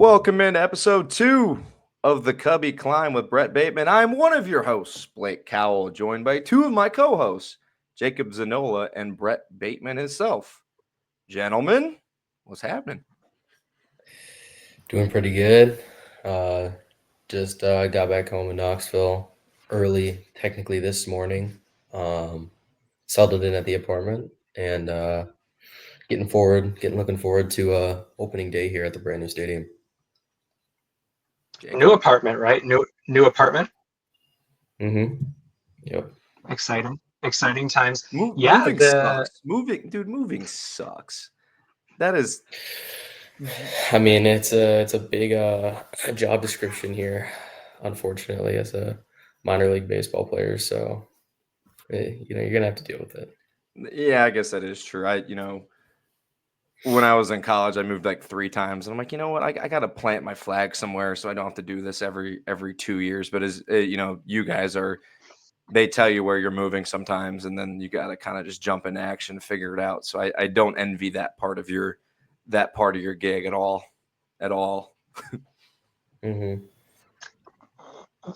Welcome into episode 2 of the Cubby Climb with Brett Bateman. I'm one of your hosts, Blake Cowell, joined by two of my co-hosts, Jacob Zanola and Brett Bateman himself. Gentlemen, what's happening? Doing pretty good. Just got back home in Knoxville early, technically this morning. Settled in at the apartment and looking forward to opening day here at the brand new stadium. Jacob? New apartment, right? New apartment. Yep. Exciting times. Moving sucks. Moving sucks. That is. I mean, it's a big job description here, unfortunately, as a minor league baseball player. So, you're gonna have to deal with it. Yeah, I guess that is true. When I was in college, I moved like 3 times, and I'm like, you know what? I got to plant my flag somewhere, so I don't have to do this every 2 years. But as you guys are, they tell you where you're moving sometimes, and then you got to kind of just jump into action, figure it out. So I don't envy that part of your gig at all.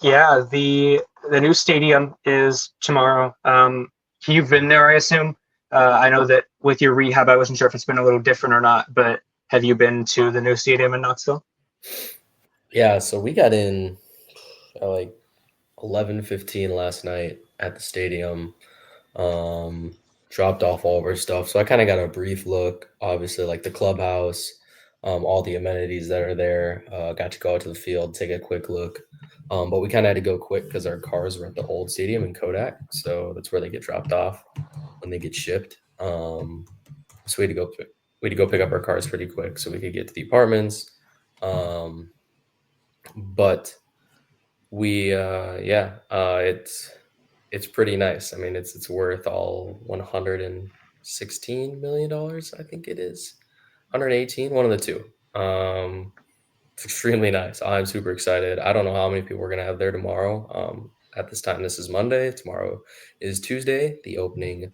Yeah, the new stadium is tomorrow. You've been there, I assume. I know that with your rehab, I wasn't sure if it's been a little different or not, but have you been to the new stadium in Knoxville? Yeah, so we got in at like 11:15 last night at the stadium. Dropped off all of our stuff. So I kind of got a brief look, obviously, like the clubhouse, all the amenities that are there. Got to go out to the field, take a quick look. But we kind of had to go quick because our cars were at the old stadium in Kodak. So that's where they get dropped off when they get shipped. So we had to go pick up our cars pretty quick so we could get to the apartments. But we it's pretty nice. I mean, it's worth all $116 million, I think it is. 118, one of the two. It's extremely nice. I'm super excited. I don't know how many people we're gonna have there tomorrow. At this time, this is Monday. Tomorrow is Tuesday, the opening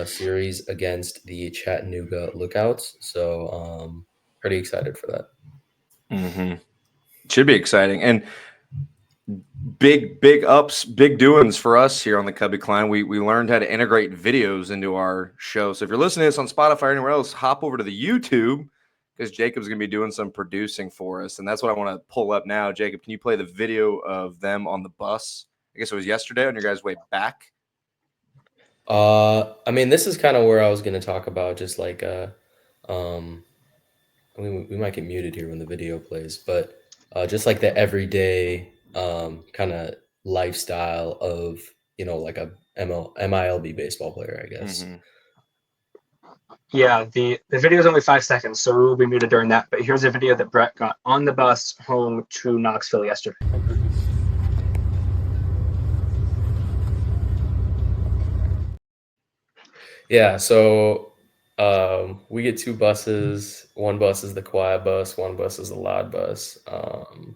series against the Chattanooga Lookouts. So pretty excited for that. Mm-hmm. Should be exciting. And big ups, big doings for us here on the Cubby Climb. We learned how to integrate videos into our show. So if you're listening to this on Spotify or anywhere else, hop over to the YouTube because Jacob's going to be doing some producing for us. And that's what I want to pull up now. Jacob, can you play the video of them on the bus? I guess it was yesterday on your guys' way back. I mean, this is kind of where I was going to talk about just like I mean, we might get muted here when the video plays, but just like the everyday kind of lifestyle of, like a MILB baseball player, I guess. Mm-hmm. Yeah, the video is only 5 seconds, so we will be muted during that. But here's a video that Brett got on the bus home to Knoxville yesterday. Yeah, so we get 2 buses. One bus is the quiet bus, one bus is the loud bus. On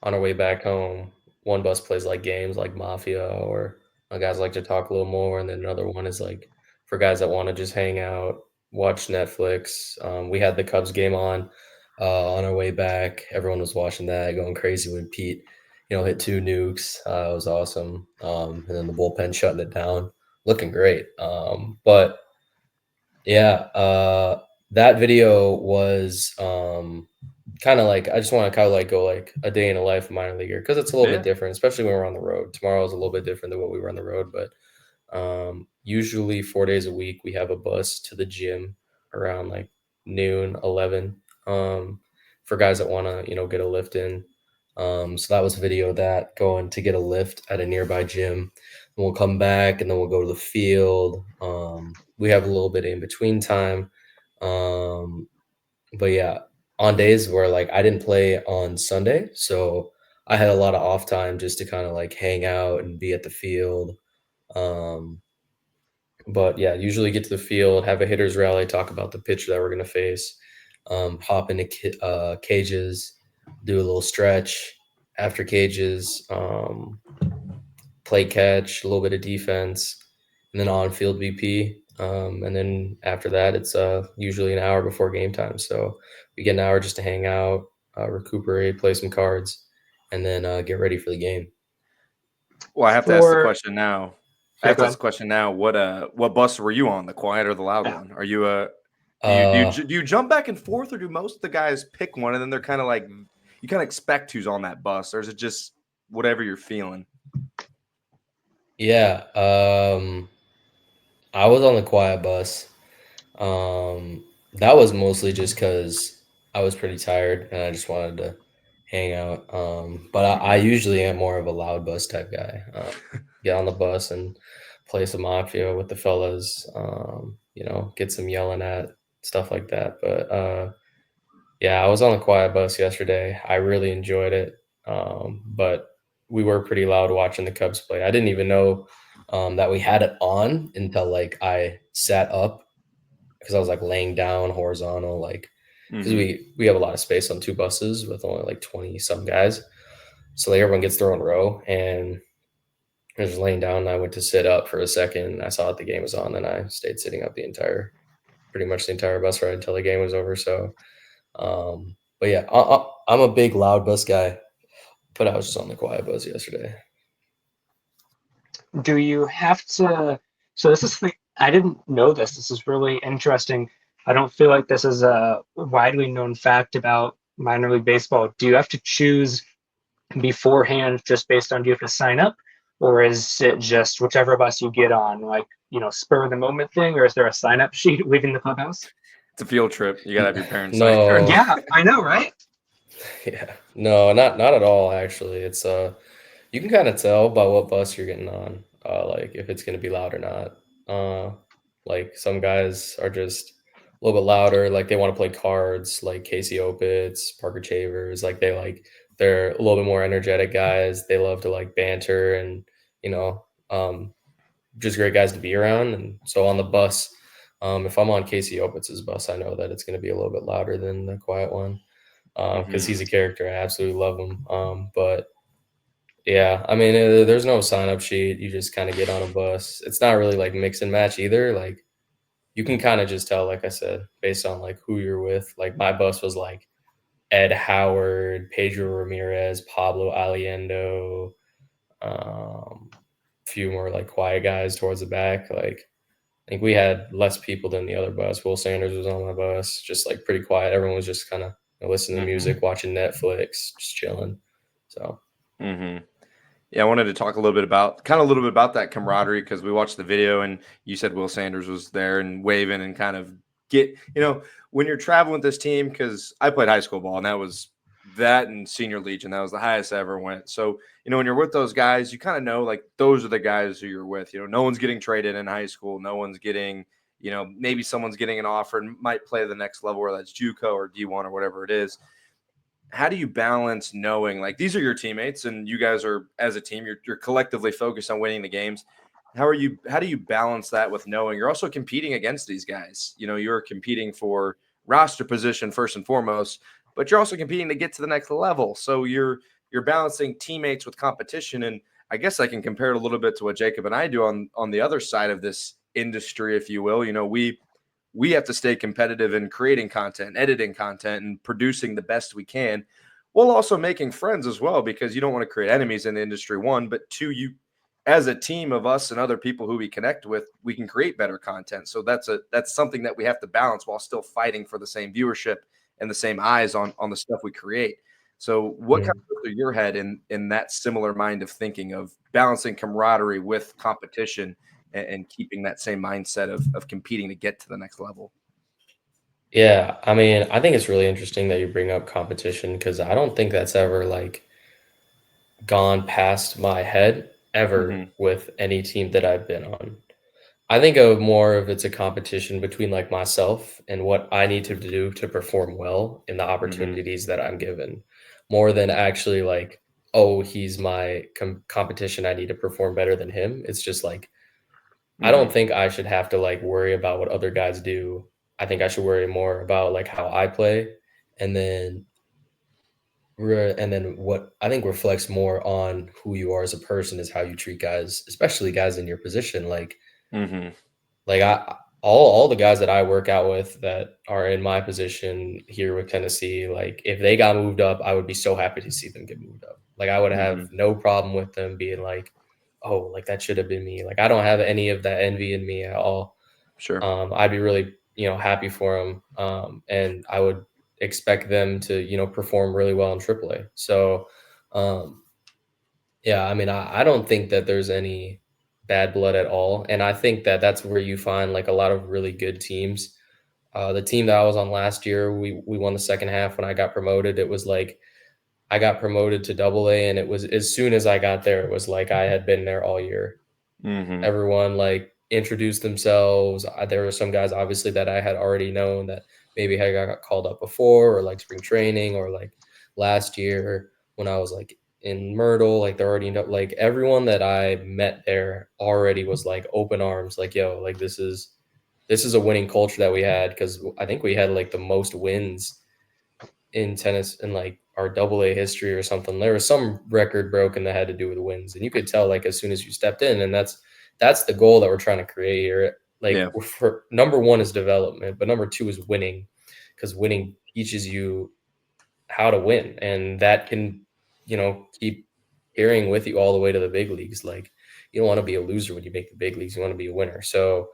our way back home, one bus plays like games like Mafia, or guys like to talk a little more, and then another one is like for guys that want to just hang out, watch Netflix. We had the Cubs game on our way back. Everyone was watching that, going crazy when Pete, hit 2 nukes. It was awesome. And then the bullpen shutting it down, looking great. But yeah, that video was kind of like, I just want to kind of like go like a day in the life of minor leaguer because it's a little bit different, especially when we're on the road. Tomorrow is a little bit different than what we were on the road, but usually 4 days a week we have a bus to the gym around like noon, 11, for guys that want to get a lift in. So that was a video of that, going to get a lift at a nearby gym. And we'll come back and then we'll go to the field. We have a little bit in between time. But yeah, on days where like I didn't play on Sunday, so I had a lot of off time just to kind of like hang out and be at the field. But yeah, usually get to the field, have a hitters rally, talk about the pitcher that we're gonna face, hop into cages, do a little stretch after cages, play catch, a little bit of defense, and then on field BP. And then after that, it's usually an hour before game time. So we get an hour just to hang out, recuperate, play some cards, and then get ready for the game. Well, I have to ask the For question now. I yeah, have go to ask ahead. the question now. What bus were you on? The quiet or the loud Yeah. one? Are you Uh, do you jump back and forth, or do most of the guys pick one and then they're kind of like you kind of expect who's on that bus, or is it just whatever you're feeling? yeah, I was on the quiet bus. That was mostly just because I was pretty tired and I just wanted to hang out. But I Mhm. usually am more of a loud bus type guy. Get on the bus and play some Mafia with the fellas. Get some yelling at stuff like that. But yeah, I was on the quiet bus yesterday. I really enjoyed it. But we were pretty loud watching the Cubs play. I didn't even know that we had it on until like I sat up because I was like laying down horizontal, like because Mhm. we have a lot of space on two buses with only like 20 some guys. So like everyone gets their own row, and I was just laying down and I went to sit up for a second and I saw that the game was on, and I stayed sitting up pretty much the entire bus ride until the game was over. So but yeah, I'm a big loud bus guy, but I was just on the quiet bus yesterday. Do you have to? So this is the. I didn't know this. This is really interesting. I don't feel like this is a widely known fact about minor league baseball. Do you have to choose beforehand just based on do you have to sign up, or is it just whichever bus you get on, like spur of the moment thing, or is there a sign up sheet leaving the clubhouse? It's a field trip. You gotta have your parents sign your. No, Yeah, I know, right? yeah, no, not at all. Actually, it's you can kind of tell by what bus you're getting on, like if it's gonna be loud or not. Like some guys are just a little bit louder, like they want to play cards, like Casey Opitz, Parker Chavers, they're a little bit more energetic guys. They love to like banter and you know, um, just great guys to be around. And so on the bus, if I'm on Casey Opitz's bus, I know that it's going to be a little bit louder than the quiet one because Mhm. he's a character. I absolutely love him. But yeah, I mean, there's no sign up sheet. You just kind of get on a bus. It's not really like mix and match either. Like you can kind of just tell, like I said, based on like who you're with. Like my bus was like Ed Howard, Pedro Ramirez, Pablo Aliendo, a few more like quiet guys towards the back. Like I think we had less people than the other bus. Will Sanders was on my bus, just like pretty quiet. Everyone was just kind of listening to Mhm. music, watching Netflix, just chilling. So Mhm. Yeah, I wanted to talk a little bit about that camaraderie because we watched the video and you said Will Sanders was there and waving and kind of when you're traveling with this team, because I played high school ball and that was that and senior legion, that was the highest I ever went. So, when you're with those guys, you kind of know like those are the guys who you're with. No one's getting traded in high school, no one's getting, maybe someone's getting an offer and might play the next level, whether that's JUCO or D1 or whatever it is. How do you balance knowing like these are your teammates and you guys are as a team you're collectively focused on winning the games? How do you balance that with knowing you're also competing against these guys? You're competing for roster position first and foremost, but you're also competing to get to the next level. So you're balancing teammates with competition. And I guess I can compare it a little bit to what Jacob and I do on the other side of this industry, if you will. We have to stay competitive in creating content, editing content, and producing the best we can, while also making friends as well, because you don't want to create enemies in the industry. One, but two, you as a team of us and other people who we connect with, we can create better content. So that's something that we have to balance while still fighting for the same viewership and the same eyes on the stuff we create. So what kind mm. of goes through your head in that similar mind of thinking of balancing camaraderie with competition and keeping that same mindset of competing to get to the next level? Yeah, I mean, I think it's really interesting that you bring up competition because I don't think that's ever like gone past my head ever Hmm. with any team that I've been on. I think of more of it's a competition between like myself and what I need to do to perform well in the Hmm. opportunities that I'm given, more than actually like, oh, he's my competition. I need to perform better than him. It's just like I don't Hmm. think I should have to like worry about what other guys do. I think I should worry more about like how I play, and then what I think reflects more on who you are as a person is how you treat guys, especially guys in your position. Like Hmm. like all the guys that I work out with that are in my position here with Tennessee, like if they got moved up, I would be so happy to see them get moved up. Like I would have no problem with them being like, oh, like that should have been me. Like I don't have any of that envy in me at all. Sure. I'd be really, happy for them. And I would expect them to, perform really well in AAA. So, yeah, I mean, I don't think that there's any bad blood at all. And I think that that's where you find like a lot of really good teams. The team that I was on last year, we won the second half when I got promoted. It was like I got promoted to AA, and it was as soon as I got there, it was like I had been there all year. Everyone like introduced themselves. There were some guys obviously that I had already known that maybe had got called up before, or like spring training, or like last year when I was like in Myrtle, like they're already like everyone that I met there already was like open arms, like, yo, like this is a winning culture that we had, because I think we had like the most wins in tennis in like our AA history or something. There was some record broken that had to do with wins, and you could tell like as soon as you stepped in, and that's the goal that we're trying to create here. Like for number one is development, but number two is winning, because winning teaches you how to win, and that can keep carrying with you all the way to the big leagues. Like you don't want to be a loser when you make the big leagues. You want to be a winner. So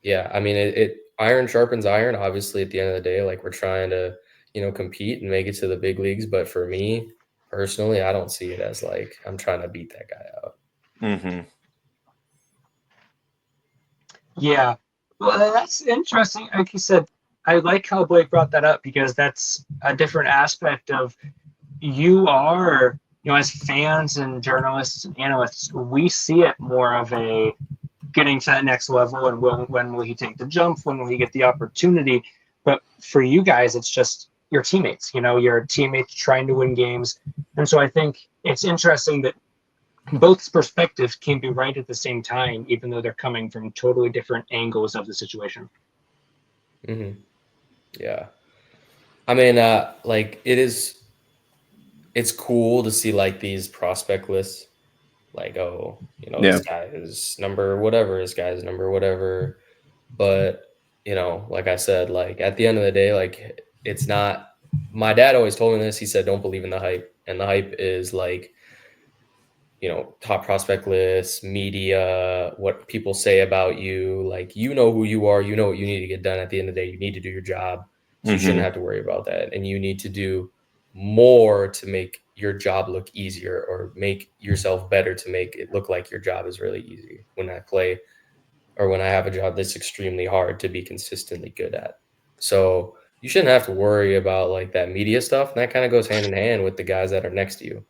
yeah, I mean it iron sharpens iron. Obviously at the end of the day, like we're trying to compete and make it to the big leagues, but for me personally, I don't see it as like I'm trying to beat that guy out. Yeah, well, that's interesting. Like you said, I like how Blake brought that up, because that's a different aspect of you are, as fans and journalists and analysts, we see it more of a getting to that next level, and when will he take the jump? When will he get the opportunity? But for you guys, it's just your teammates. Your teammates trying to win games, and so I think it's interesting that both perspectives can be right at the same time, even though they're coming from totally different angles of the situation. Yeah, I mean, like it's cool to see like these prospect lists, like, oh, this guy is number whatever, this guy's number whatever. But like I said, like at the end of the day, like it's not. My dad always told me this. He said, "Don't believe in the hype," and the hype is like, top prospect lists, media, what people say about you. Like, who you are, what you need to get done. At the end of the day, you need to do your job. So you shouldn't have to worry about that. And you need to do more to make your job look easier, or make yourself better to make it look like your job is really easy when I play, or when I have a job that's extremely hard to be consistently good at. So you shouldn't have to worry about like that media stuff. And that kind of goes hand in hand with the guys that are next to you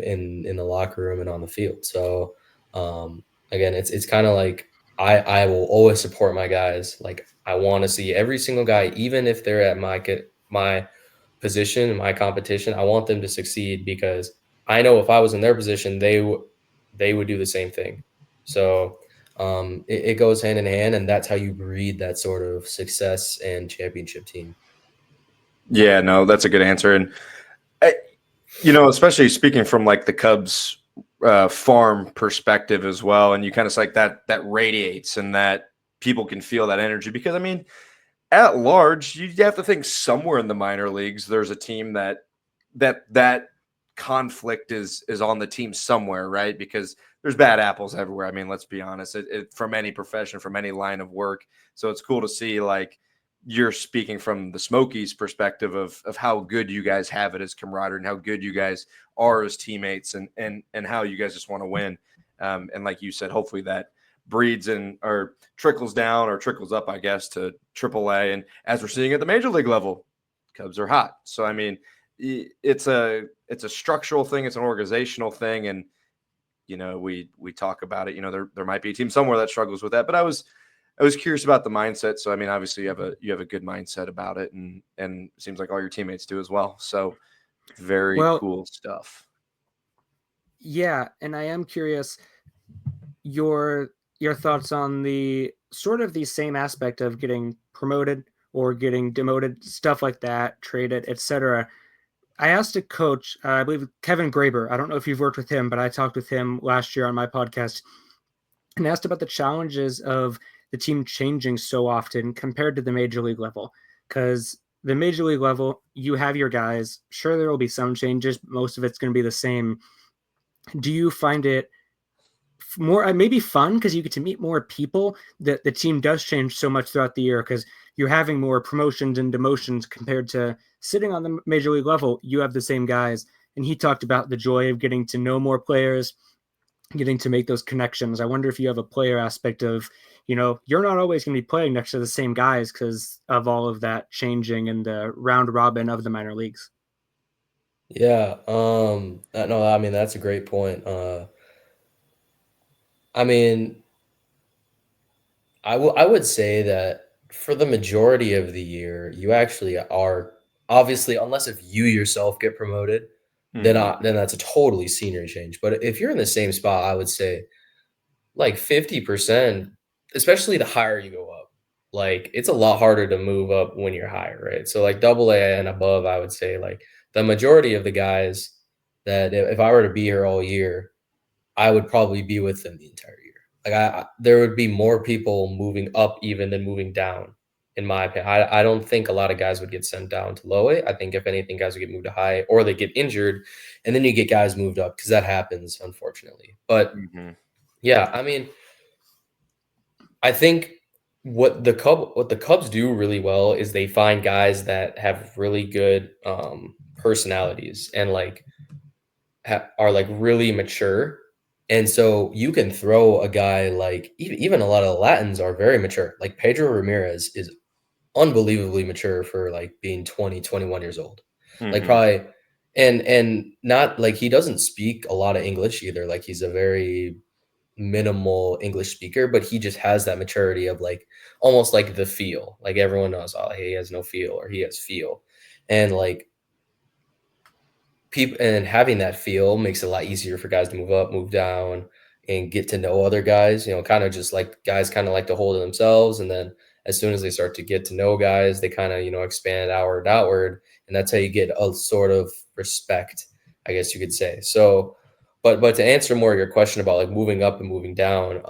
in the locker room and on the field. So again, it's kind of like I will always support my guys. Like I want to see every single guy, even if they're at my position, my competition, I want them to succeed, because I know if I was in their position, they would do the same thing. So it goes hand in hand, and that's how you breed that sort of success and championship team. Yeah, no, that's a good answer. And especially speaking from like the Cubs farm perspective as well, and you kind of like that radiates, and that people can feel that energy, because I mean, at large, you have to think somewhere in the minor leagues there's a team that conflict is on the team somewhere, right? Because there's bad apples everywhere. I mean, let's be honest, from any profession, from any line of work. So it's cool to see like you're speaking from the Smokies perspective of how good you guys have it as camaraderie, and how good you guys are as teammates, and how you guys just want to win. And like you said, hopefully that breeds or trickles down or trickles up, I guess, to AAA. And as we're seeing at the major league level, Cubs are hot. So, I mean, it's a structural thing. It's an organizational thing. And, we talk about it, there might be a team somewhere that struggles with that, but I was curious about the mindset. So, I mean, obviously you have a good mindset about it, and it seems like all your teammates do as well. So very cool stuff. Yeah. And I am curious your thoughts on the sort of the same aspect of getting promoted or getting demoted, stuff like that, traded, etc. I asked a coach, I believe Kevin Graber. I don't know if you've worked with him, but I talked with him last year on my podcast. and asked about the challenges of the team changing so often compared to the major league level. Because the major league level, you have your guys. Sure, there will be some changes. Most of it's going to be the same. Do you find it more maybe fun because you get to meet more people? That the team does change so much throughout the year because you're having more promotions and demotions compared to sitting on the major league level. You have the same guys. And he talked about the joy of getting to know more players, getting to make those connections. I wonder if you have a player aspect of, you're not always going to be playing next to the same guys because of all of that changing and the round robin of the minor leagues. Yeah, no, I mean, that's a great point. I mean, I would say that for the majority of the year, you actually are obviously, unless if you yourself get promoted, then that's a totally scenery change. But if you're in the same spot, I would say like 50%, especially the higher you go up. Like it's a lot harder to move up when you're higher, right? So like double A and above, I would say like the majority of the guys that if I were to be here all year, I would probably be with them the entire year. Like there would be more people moving up even than moving down, in my opinion. I don't think a lot of guys would get sent down to low A. I think if anything, guys would get moved to high, or they get injured, and then you get guys moved up because that happens, unfortunately. But yeah, I mean, I think what the Cubs do really well is they find guys that have really good personalities and like are like really mature. And so you can throw a guy like even a lot of the Latins are very mature. Like Pedro Ramirez is unbelievably mature for like being 20, 21 years old. Like probably and not like he doesn't speak a lot of English either. Like he's a very minimal English speaker, but he just has that maturity of like almost like the feel. Like everyone knows, oh, he has no feel or he has feel. And like people and having that feel makes it a lot easier for guys to move up, move down, and get to know other guys. Kind of just like guys kind of like to hold to themselves, and then as soon as they start to get to know guys, they kind of expand outward, and that's how you get a sort of respect, I guess you could say. So, but to answer more of your question about like moving up and moving down,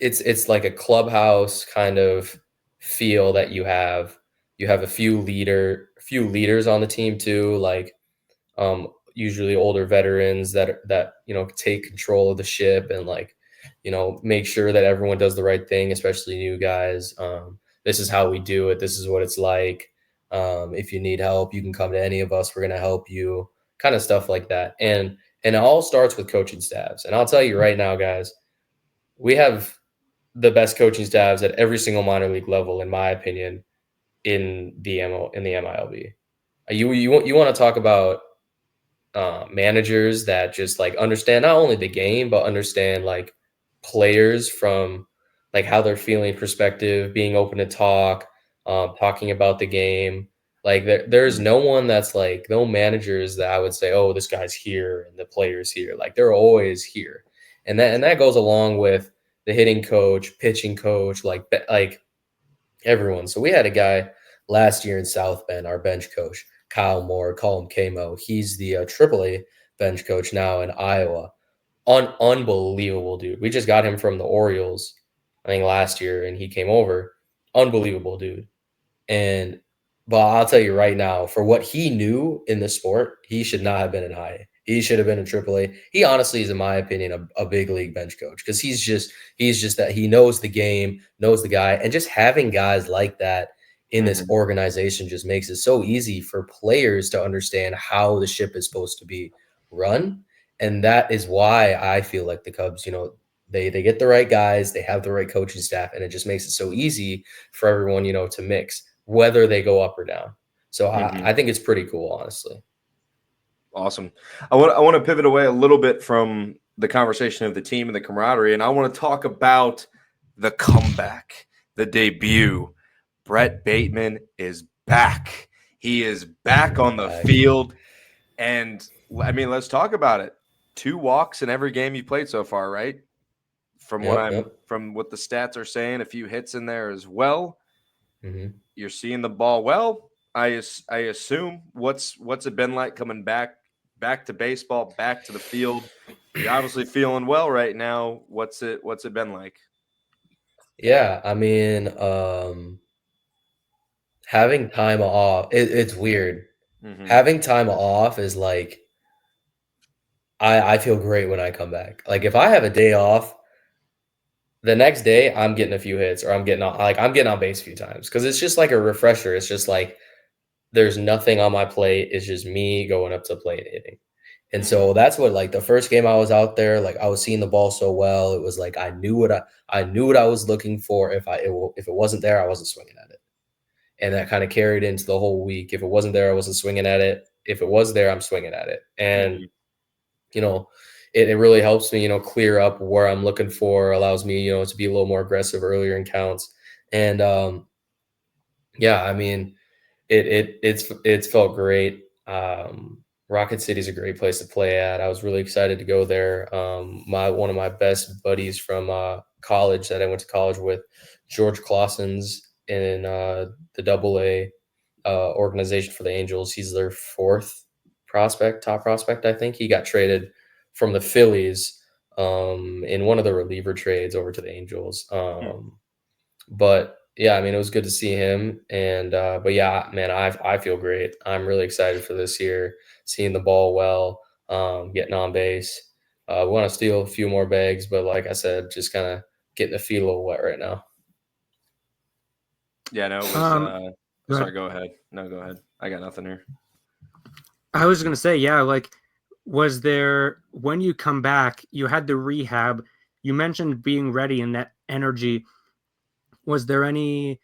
it's like a clubhouse kind of feel that you have. You have a few leaders on the team too, like usually older veterans that take control of the ship and like make sure that everyone does the right thing, especially new guys. This is how we do it. This is what it's like. If you need help, you can come to any of us. We're gonna help you. Kind of stuff like that. And it all starts with coaching staffs. And I'll tell you right now, guys, we have the best coaching staffs at every single minor league level, in my opinion, in the MILB. You want to talk about managers that just like understand not only the game but understand like players from like how they're feeling perspective, being open to talk, talking about the game. Like there's no one that's like no managers that I would say, oh, this guy's here and the player's here. Like they're always here, and that goes along with the hitting coach, pitching coach, like everyone. So we had a guy last year in South Bend, our bench coach, Kyle Moore, call him KMO. He's the AAA bench coach now in Iowa. Unbelievable dude. We just got him from the Orioles, I think last year, and he came over. Unbelievable dude. But I'll tell you right now, for what he knew in the sport, he should not have been in high A. He should have been in AAA. He honestly is, in my opinion, a big league bench coach because he's just that he knows the game, knows the guy, and just having guys like that in this organization just makes it so easy for players to understand how the ship is supposed to be run. And that is why I feel like the Cubs, they get the right guys, they have the right coaching staff, and it just makes it so easy for everyone, to mix, whether they go up or down. So I think it's pretty cool, honestly. Awesome. I want to pivot away a little bit from the conversation of the team and the camaraderie, and I want to talk about the comeback, the debut. Brett Bateman is back. He is back on the field, and I mean, let's talk about it. 2 walks in every game you played so far, right? From what the stats are saying, a few hits in there as well. You're seeing the ball well. I assume what's it been like coming back back to baseball, back to the field. You're obviously feeling well right now. What's it been like? Yeah, I mean, having time off, it's weird. Mhm. Having time off is like I feel great when I come back. Like if I have a day off, the next day I'm getting a few hits or I'm getting on base a few times because it's just like a refresher. It's just like there's nothing on my plate. It's just me going up to the plate and hitting. And so that's what like the first game I was out there, like I was seeing the ball so well. It was like I knew what I was looking for. If it wasn't there, I wasn't swinging at it. And that kind of carried into the whole week. If it wasn't there, I wasn't swinging at it. If it was there, I'm swinging at it. And you know, it really helps me, clear up where I'm looking for, allows me, to be a little more aggressive earlier in counts. And yeah, I mean, it's felt great. Rocket City's a great place to play at. I was really excited to go there. One of my best buddies from college that I went to college with, George Clausen's in the AA organization for the Angels. He's their fourth top prospect, I think. He got traded from the Phillies in one of the reliever trades over to the Angels. But yeah, I mean, it was good to see him. And but yeah, man, I feel great. I'm really excited for this year, seeing the ball well, getting on base. We want to steal a few more bags, but like I said, just kind of getting the feet a little wet right now. Yeah, no, it was. Go Sorry, ahead. go ahead. No, go ahead. I got nothing here. I was going to say, yeah, like, was there, when you come back, you had the rehab, you mentioned being ready and that energy. Was there any,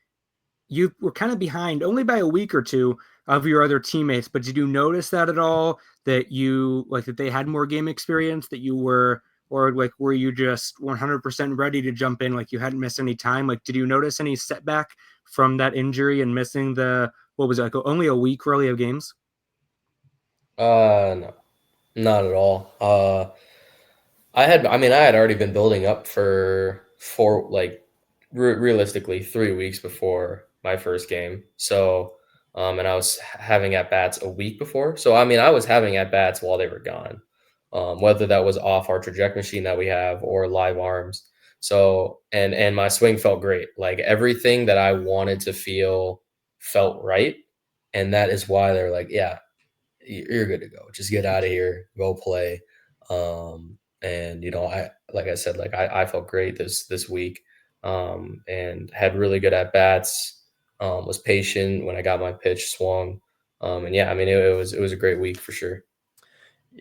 you were kind of behind only by a week or two of your other teammates, but did you notice that at all? That you, like, that they had more game experience, that you were, or like, were you just 100% ready to jump in? Like, you hadn't missed any time? Like, did you notice any setback from that injury and missing what was it, like only a week really of games? No, not at all. I had already been building up for like realistically 3 weeks before my first game. So, and I was having at bats a week before. So, I mean, I was having at bats while they were gone, whether that was off our trajectory machine that we have or live arms. So, and my swing felt great. Like everything that I wanted to feel felt right. And that is why they're like, yeah, you're good to go. Just get out of here, go play. And like I said, like I felt great this week, and had really good at bats. Was patient when I got my pitch swung, and yeah, I mean it was a great week for sure.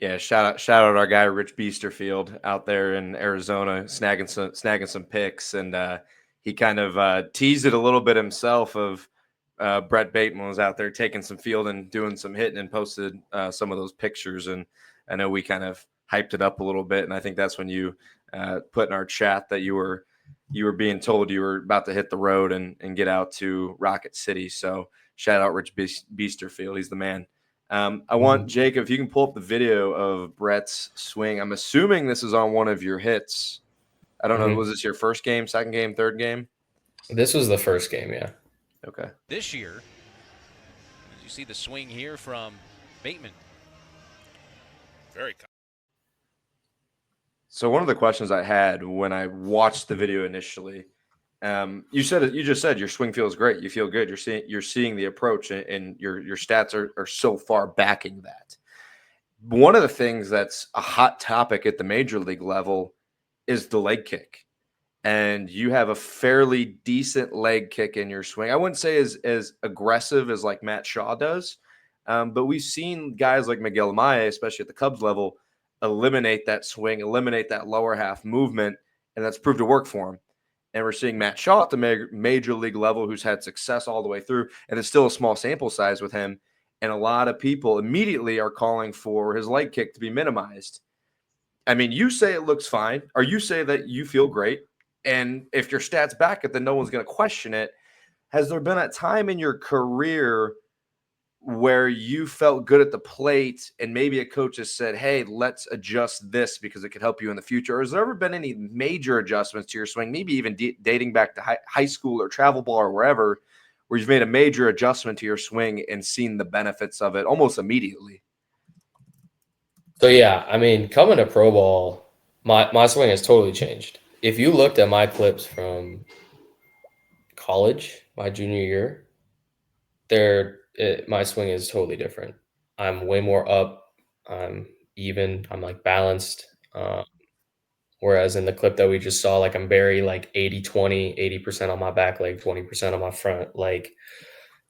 Yeah, shout out our guy Rich Beasterfield out there in Arizona, snagging some picks, and he kind of teased it a little bit himself. Of Brett Bateman was out there taking some field and doing some hitting, and posted some of those pictures. And I know we kind of hyped it up a little bit, and I think that's when you put in our chat that you were being told you were about to hit the road and get out to Rocket City. So shout out Rich Beasterfield, he's the man. I want Jacob, if you can pull up the video of Brett's swing. I'm assuming this is on one of your hits. I don't know. Was this your first game, second game, third game? This was the first game, yeah. Okay. This year, you see the swing here from Bateman. Very. So one of the questions I had when I watched the video initially, you just said your swing feels great. You feel good. You're seeing the approach, and your stats are so far backing that. One of the things that's a hot topic at the major league level is the leg kick, and you have a fairly decent leg kick in your swing. I wouldn't say as aggressive as like Matt Shaw does, but we've seen guys like Miguel Amaya, especially at the Cubs level, eliminate that swing, eliminate that lower half movement, and that's proved to work for him. And we're seeing Matt Shaw at the major league level, who's had success all the way through, and it's still a small sample size with him. And a lot of people immediately are calling for his leg kick to be minimized. I mean, you say it looks fine, or you say that you feel great. And if your stats back it, then no one's going to question it. Has there been a time in your career where you felt good at the plate and maybe a coach has said, hey, let's adjust this because it could help you in the future? Or has there ever been any major adjustments to your swing, maybe even dating back to high school or travel ball or wherever, where you've made a major adjustment to your swing and seen the benefits of it almost immediately? Mm-hmm. Seen the benefits of it almost immediately? Yeah, So yeah, I mean, coming to pro ball, my swing has totally changed. If you looked at my clips from college, my junior year, my swing is totally different. I'm way more up. I'm even. I'm like balanced. Whereas in the clip that we just saw, like I'm very like 80-20, 80% on my back leg, 20% on my front. Like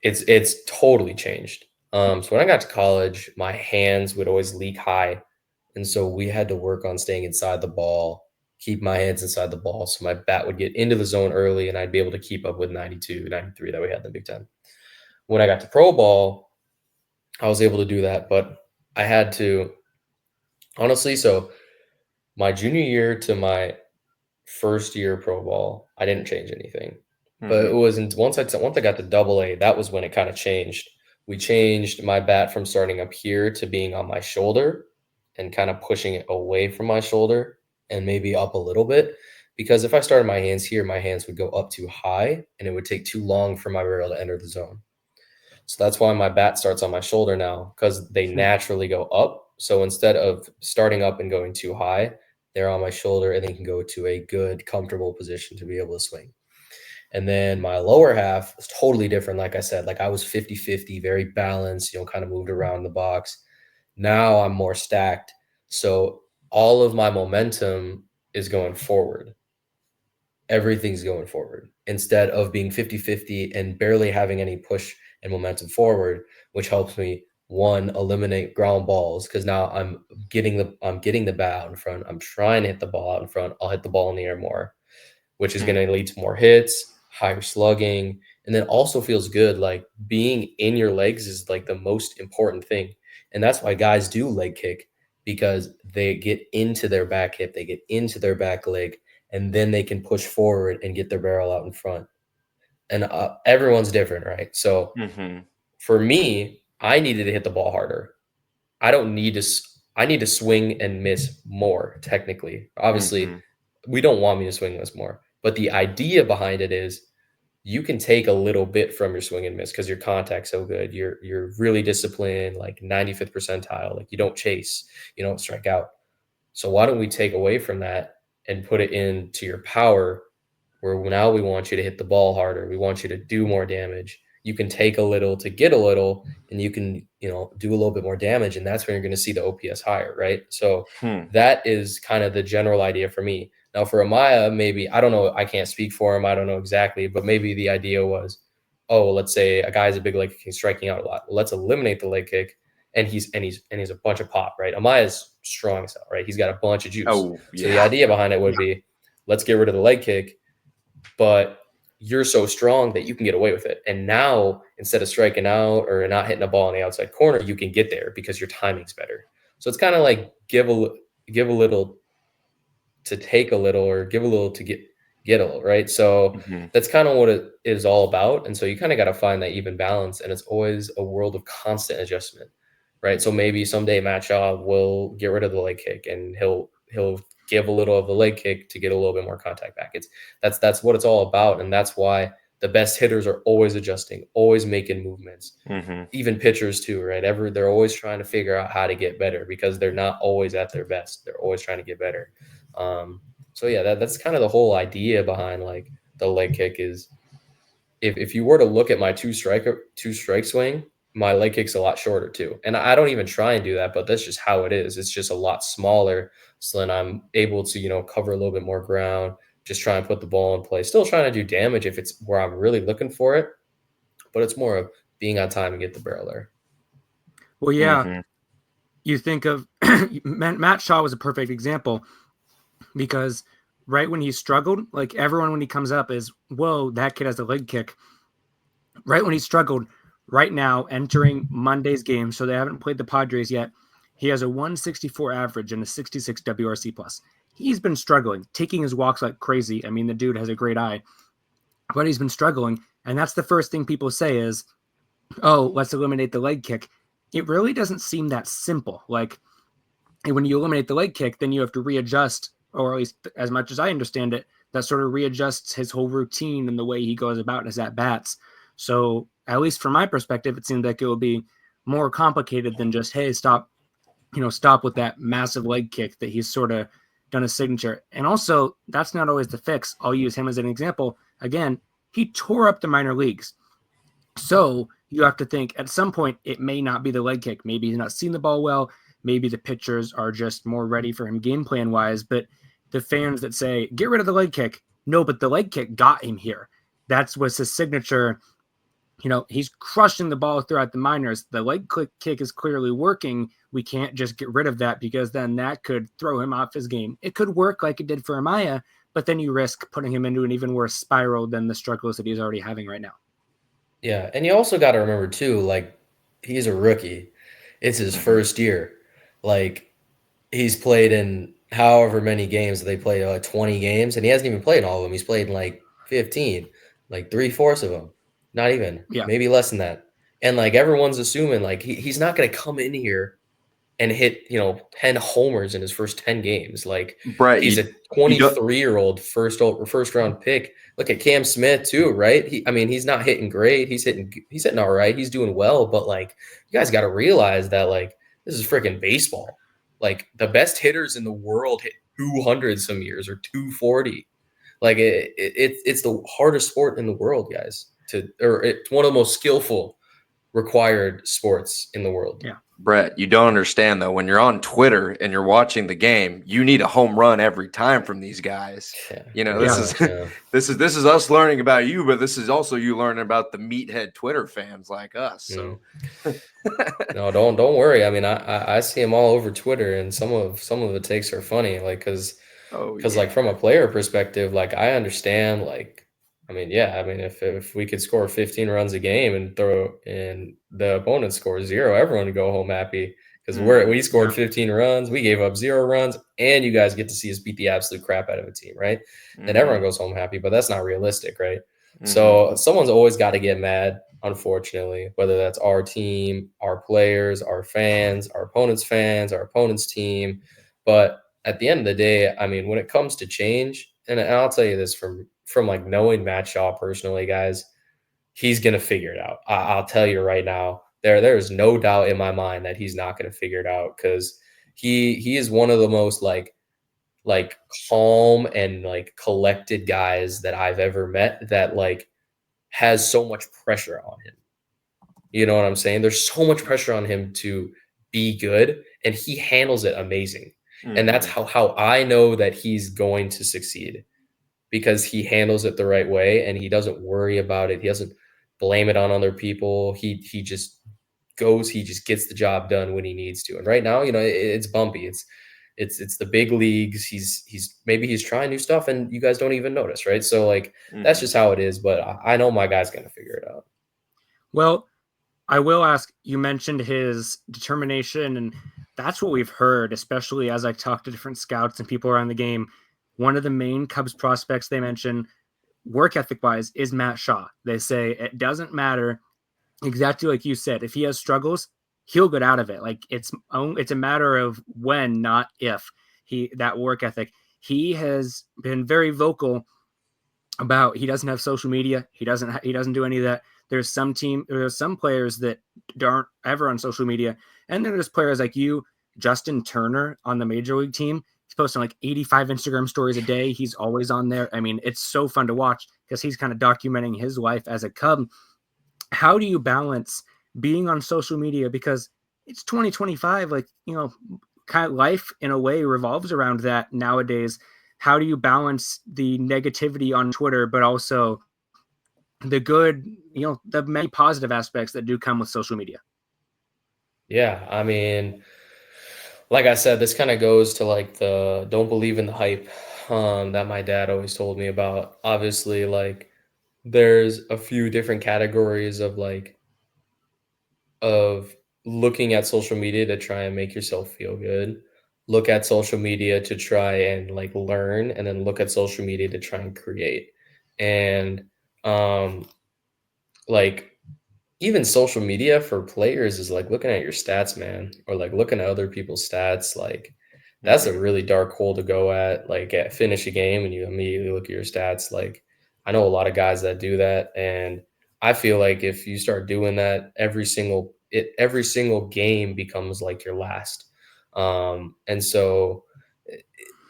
it's totally changed. So when I got to college, my hands would always leak high. And so we had to work on staying inside the ball, keep my hands inside the ball. So my bat would get into the zone early and I'd be able to keep up with 92, 93 that we had in the Big Ten. When I got to pro ball, I was able to do that, but I had to honestly, so my junior year to my first year pro ball, I didn't change anything. But it wasn't once I got to double A, that was when it kind of changed. We changed my bat from starting up here to being on my shoulder and kind of pushing it away from my shoulder and maybe up a little bit. Because if I started my hands here, my hands would go up too high and it would take too long for my barrel to enter the zone. So that's why my bat starts on my shoulder now, because they naturally go up. So instead of starting up and going too high, they're on my shoulder and they can go to a good, comfortable position to be able to swing. And then my lower half is totally different. Like I said, like I was 50-50, very balanced, kind of moved around the box. Now I'm more stacked. So all of my momentum is going forward. Everything's going forward instead of being 50-50 and barely having any push and momentum forward, which helps me eliminate ground balls, because now I'm getting the bat out in front. I'm trying to hit the ball out in front. I'll hit the ball in the air more, which is going to lead to more hits, higher slugging, and then also feels good. Like being in your legs is like the most important thing. And that's why guys do leg kick, because they get into their back hip, they get into their back leg, and then they can push forward and get their barrel out in front. And everyone's different, right? So for me, I needed to hit the ball harder. I need to swing and miss more, technically. Obviously, we don't want me to swing and miss more. But the idea behind it is you can take a little bit from your swing and miss because your contact's so good. You're really disciplined, like 95th percentile. Like you don't chase, you don't strike out. So why don't we take away from that and put it into your power, where now we want you to hit the ball harder. We want you to do more damage. You can take a little to get a little, and you can, do a little bit more damage. And that's when you're going to see the OPS higher, right? So that is kind of the general idea for me. Now for Amaya, maybe, I don't know, I can't speak for him. I don't know exactly, but maybe the idea was, let's say a guy's a big leg kick, he's striking out a lot. Well, let's eliminate the leg kick. And he's a bunch of pop, right? Amaya's strong as hell, right? He's got a bunch of juice. Oh, yeah. So the idea behind it would be, let's get rid of the leg kick, but you're so strong that you can get away with it. And now, instead of striking out or not hitting a ball in the outside corner, you can get there because your timing's better. So it's kind of like give a little to take a little, or give a little to get a little, right? So that's kind of what it is all about. And so you kind of got to find that even balance. And it's always a world of constant adjustment, right? So maybe someday Matt Shaw will get rid of the leg kick and he'll give a little of the leg kick to get a little bit more contact back. That's what it's all about. And that's why the best hitters are always adjusting, always making movements, even pitchers too, right? They're always trying to figure out how to get better, because they're not always at their best. They're always trying to get better. So yeah, that's kind of the whole idea behind like the leg kick is, if you were to look at my two strike swing, my leg kick's a lot shorter too. And I don't even try and do that, but that's just how it is. It's just a lot smaller. So then I'm able to, cover a little bit more ground, just try and put the ball in play, still trying to do damage if it's where I'm really looking for it, but it's more of being on time and get the barrel there. Well, yeah, you think of Matt Shaw was a perfect example, because right when he struggled, like everyone when he comes up is, whoa, that kid has a leg kick. Right when he struggled, right now entering Monday's game, so they haven't played the Padres yet, he has a 164 average and a 66 WRC plus. He's been struggling, taking his walks like crazy. I mean, the dude has a great eye, but he's been struggling. And that's the first thing people say is, oh, let's eliminate the leg kick. It really doesn't seem that simple. Like when you eliminate the leg kick, then you have to readjust, or at least as much as I understand it, that sort of readjusts his whole routine and the way he goes about his at-bats. So at least from my perspective, it seemed like it would be more complicated than just, hey, stop stop with that massive leg kick that he's sort of done a signature. And also, that's not always the fix. I'll use him as an example. Again, he tore up the minor leagues. So you have to think at some point it may not be the leg kick. Maybe he's not seen the ball well. Maybe the pitchers are just more ready for him game plan wise. But the fans that say, get rid of the leg kick. No, but the leg kick got him here. That's what's his signature. He's crushing the ball throughout the minors. The leg kick is clearly working. We can't just get rid of that because then that could throw him off his game. It could work like it did for Amaya, but then you risk putting him into an even worse spiral than the struggles that he's already having right now. Yeah, and you also got to remember too, like, he's a rookie. It's his first year. Like, he's played in however many games. They played like 20 games, and he hasn't even played all of them. He's played in like 15, like 3/4 of them. Not even. Yeah. Maybe less than that. And like everyone's assuming like he's not going to come in here and hit 10 homers in his first 10 games. Like, Brett, he's a 23-year-old first round pick. Look at Cam Smith too, right? He's not hitting great. He's hitting all right. He's doing well, but like, you guys got to realize that like this is freaking baseball. Like, the best hitters in the world hit 200 some years or 240. Like, it's the hardest sport in the world, guys. It's one of the most skillful required sports in the world. Yeah. Brett, you don't understand though. When you're on Twitter and you're watching the game, you need a home run every time from these guys. Yeah. This is us learning about you, but this is also you learning about the meathead Twitter fans like us. So no, don't worry. I mean, I see them all over Twitter, and some of the takes are funny, like because like from a player perspective, like I understand, like. If we could score 15 runs a game and the opponent scores 0, everyone would go home happy because we scored 15 runs, we gave up 0 runs, and you guys get to see us beat the absolute crap out of a team, right? Then everyone goes home happy, but that's not realistic, right? So someone's always got to get mad, unfortunately, whether that's our team, our players, our fans, our opponent's fans, our opponent's team. But at the end of the day, I mean, when it comes to change, and I'll tell you this from like knowing Matt Shaw personally, guys, he's going to figure it out. I'll tell you right now, there is no doubt in my mind that he's not going to figure it out because he is one of the most like calm and like collected guys that I've ever met that like has so much pressure on him. You know what I'm saying? There's so much pressure on him to be good, and he handles it amazing. And that's how I know that he's going to succeed. Because he handles it the right way and he doesn't worry about it. He doesn't blame it on other people. He just goes, he just gets the job done when he needs to. And right now, it's bumpy. It's the big leagues. He's trying new stuff and you guys don't even notice, right? So like that's just how it is. But I know my guy's gonna figure it out. Well, I will ask, you mentioned his determination, and that's what we've heard, especially as I talk to different scouts and people around the game. One of the main Cubs prospects they mention, work ethic-wise, is Matt Shaw. They say it doesn't matter, exactly like you said. If he has struggles, he'll get out of it. Like it's a matter of when, not if. That work ethic. He has been very vocal about he doesn't have social media. He doesn't do any of that. There's some players that aren't ever on social media, and then there's players like you, Justin Turner, on the major league team. He's posting like 85 Instagram stories a day. He's always on there. I mean, it's so fun to watch because he's kind of documenting his life as a Cub. How do you balance being on social media? Because it's 2025, like, kind of life in a way revolves around that nowadays. How do you balance the negativity on Twitter, but also the good, the many positive aspects that do come with social media? Yeah. I mean, like I said, this kind of goes to like the don't believe in the hype that my dad always told me about. Obviously, like there's a few different categories of looking at social media to try and make yourself feel good. Look at social media to try and like learn, and then look at social media to try and create. And like even social media for players is like looking at your stats, man, or like looking at other people's stats. Like that's a really dark hole to go at, like finish a game and you immediately look at your stats. Like I know a lot of guys that do that. And I feel like if you start doing that every single game becomes like your last. And so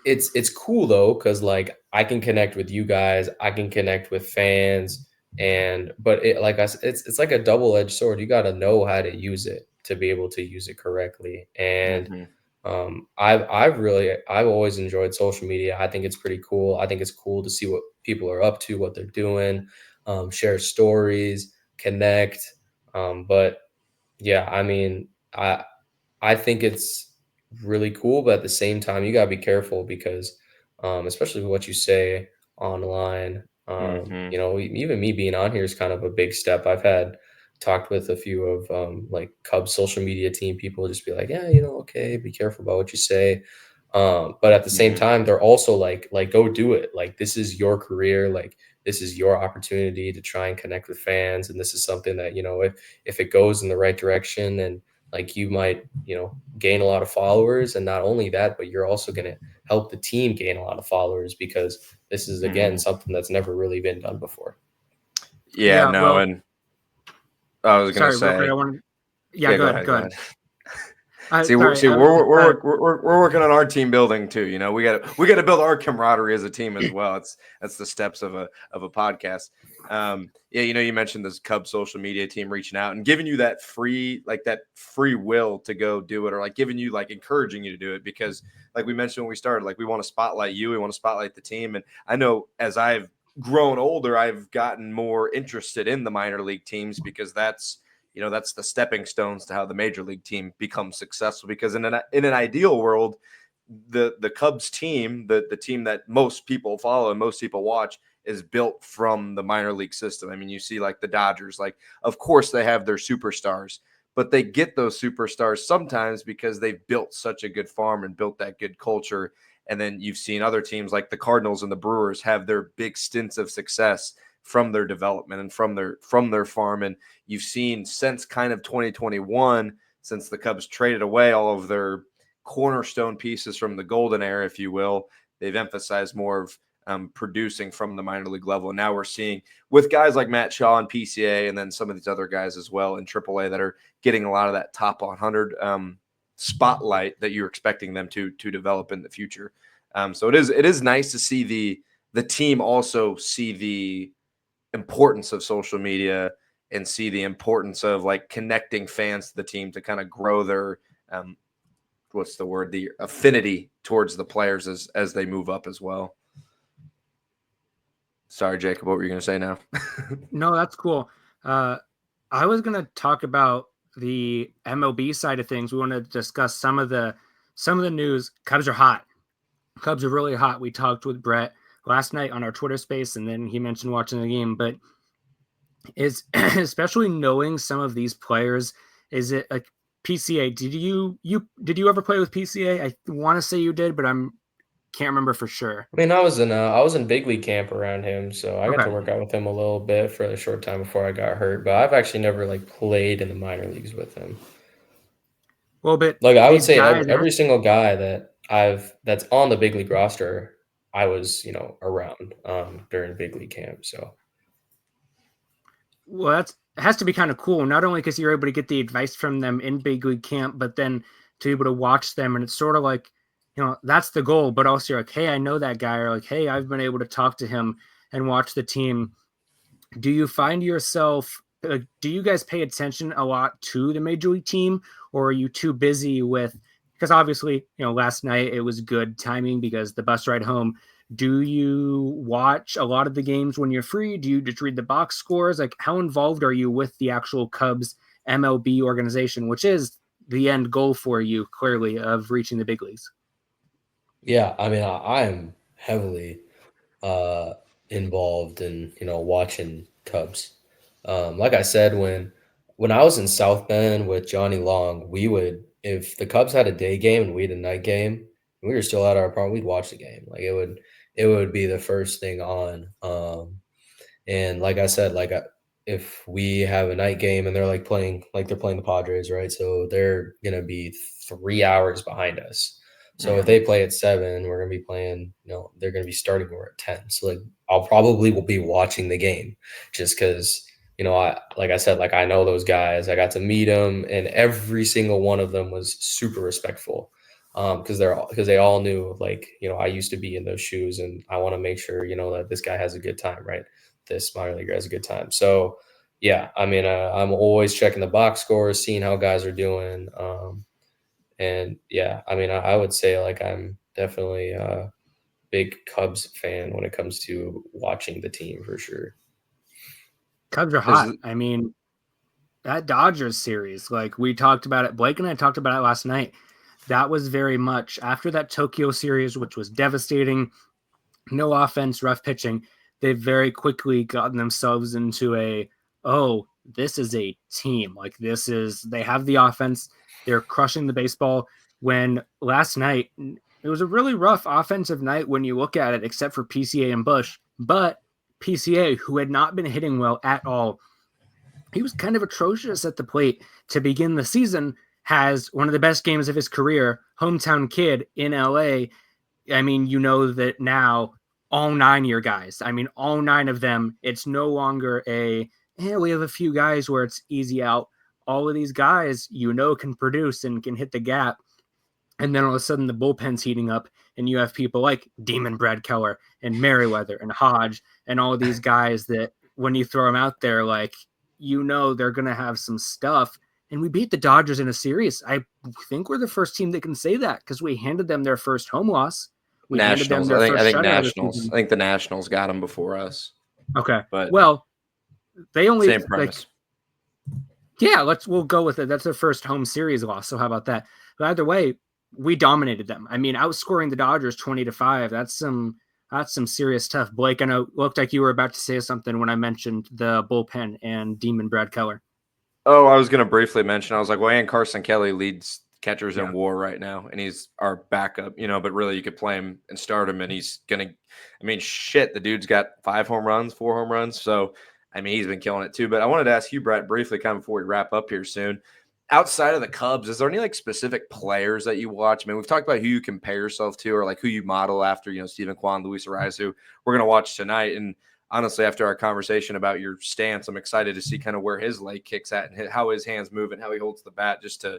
it's cool though, because like I can connect with you guys, I can connect with fans, but like I said, it's like a double-edged sword. You got to know how to use it to be able to use it correctly. And I've always enjoyed social media. I think it's pretty cool. I think it's cool to see what people are up to, what they're doing, share stories, connect. But yeah, I mean, I think it's really cool, but at the same time, you gotta be careful because, especially what you say online, you know, even me being on here is kind of a big step. I've had talked with a few of like Cubs social media team people, just be like, yeah, you know, okay, be careful about what you say. But at the same time, they're also like, go do it. Like this is your career. Like this is your opportunity to try and connect with fans, and this is something that, you know, if it goes in the right direction, and like you might, you know, gain a lot of followers. And not only that, but you're also going to help the team gain a lot of followers, because this is, again, something that's never really been done before. Yeah, no. well, and I was going to sorry, real say, quick, go ahead. See, we're working on our team building too. You know, we got to build our camaraderie as a team as well. That's the steps of a podcast. Yeah, you know, you mentioned this Cubs social media team reaching out and giving you that free will to go do it, or like giving you, like, encouraging you to do it, because like we mentioned when we started, like we want to spotlight you, we want to spotlight the team. And I know as I've grown older, I've gotten more interested in the minor league teams, because that's the stepping stones to how the major league team becomes successful. Because in an ideal world, the Cubs team, the team that most people follow and most people watch, is built from the minor league system. I mean, you see like the Dodgers, like, of course they have their superstars, but they get those superstars sometimes because they've built such a good farm and built that good culture. And then you've seen other teams like the Cardinals and the Brewers have their big stints of success from their development and from their farm. And you've seen since kind of 2021, since the Cubs traded away all of their cornerstone pieces from the golden era, if you will, they've emphasized more of producing from the minor league level. And now we're seeing with guys like Matt Shaw and PCA, and then some of these other guys as well in AAA, that are getting a lot of that top 100 spotlight that you're expecting them to develop in the future. So it is nice to see the team also see the importance of social media and see the importance of like connecting fans to the team to kind of grow their the affinity towards the players as they move up as well. Sorry, Jacob, what were you going to say now? No, that's cool. I was going to talk about the MLB side of things. We want to discuss some of the news. Cubs are hot. Cubs are really hot. We talked with Brett last night on our Twitter space, and then he mentioned watching the game. But is especially knowing some of these players, is it like PCA? Did you ever play with PCA? I want to say you did, but can't remember for sure. I mean, I was in big league camp around him, so I got to work out with him a little bit for a short time before I got hurt. But I've actually never like played in the minor leagues with him. Well, but like I would say every single guy that's on the big league roster, I was, you know, around during big league camp. So, well, it has to be kind of cool, not only because you're able to get the advice from them in big league camp, but then to be able to watch them. And it's sort of like, you know, that's the goal, but also you're like, hey, I know that guy, or like, hey, I've been able to talk to him and watch the team. Do you find yourself, like, do you guys pay attention a lot to the major league team, or are you too busy with, because obviously, you know, last night it was good timing because the bus ride home. Do you watch a lot of the games when you're free? Do you just read the box scores? Like, how involved are you with the actual Cubs MLB organization, which is the end goal for you, clearly, of reaching the big leagues? Yeah, I mean, I am heavily involved in, you know, watching Cubs. Like I said, when I was in South Bend with Johnny Long, we would, if the Cubs had a day game and we had a night game, we were still at our apartment, we'd watch the game. Like it would be the first thing on. And like I said, like if we have a night game and they're playing the Padres, right? So they're gonna be 3 hours behind us. So if they play at 7, we're gonna be playing, you know, they're gonna be starting over at 10. So like I'll probably will be watching the game just because, you know, I know those guys. I got to meet them, and every single one of them was super respectful. because they all knew, like, I used to be in those shoes, and I want to make sure, that this guy has a good time, right? This minor leaguer has a good time. So yeah, I mean, I'm always checking the box scores, seeing how guys are doing. And yeah, I mean, I would say, like, I'm definitely a big Cubs fan when it comes to watching the team, for sure. Cubs are hot. I mean, that Dodgers series, like we talked about it, Blake and I talked about it last night. That was very much after that Tokyo series, which was devastating. No offense, rough pitching. They've very quickly gotten themselves into this is a team. Like they have the offense. They're crushing the baseball. When last night, it was a really rough offensive night when you look at it, except for PCA and Bush. But PCA, who had not been hitting well at all, he was kind of atrocious at the plate to begin the season, has one of the best games of his career, hometown kid in LA. I mean, that now all 9-year guys, I mean, all 9 of them, it's no longer we have a few guys where it's easy out. All of these guys, can produce and can hit the gap. And then all of a sudden the bullpen's heating up and you have people like Demon Brad Keller and Merriweather and Hodge and all of these guys that when you throw them out there, like, they're going to have some stuff. And we beat the Dodgers in a series. I think we're the first team that can say that because we handed them their first home loss. We handed them Nationals. their first I think shutout of the Nationals. season. I think the Nationals got them before us. Okay. But well, they only same premise. We'll go with it. That's their first home series loss. So how about that? But either way, we dominated them. I mean, outscoring the Dodgers 20-5. That's some serious stuff. Blake, I know looked like you were about to say something when I mentioned the bullpen and Demon Brad Keller. Oh, I was going to briefly mention, I was like, well, and Carson Kelly leads catchers in WAR right now, and he's our backup, but really you could play him and start him, and he's going to, the dude's got 5 home runs, 4 home runs. So, he's been killing it too. But I wanted to ask you, Brett, briefly, kind of before we wrap up here soon, outside of the Cubs, is there any like specific players that you watch? We've talked about who you compare yourself to or like who you model after, Stephen Kwan, Luis Arraez, who we're going to watch tonight. And honestly, after our conversation about your stance, I'm excited to see kind of where his leg kicks at and how his hands move and how he holds the bat, just to,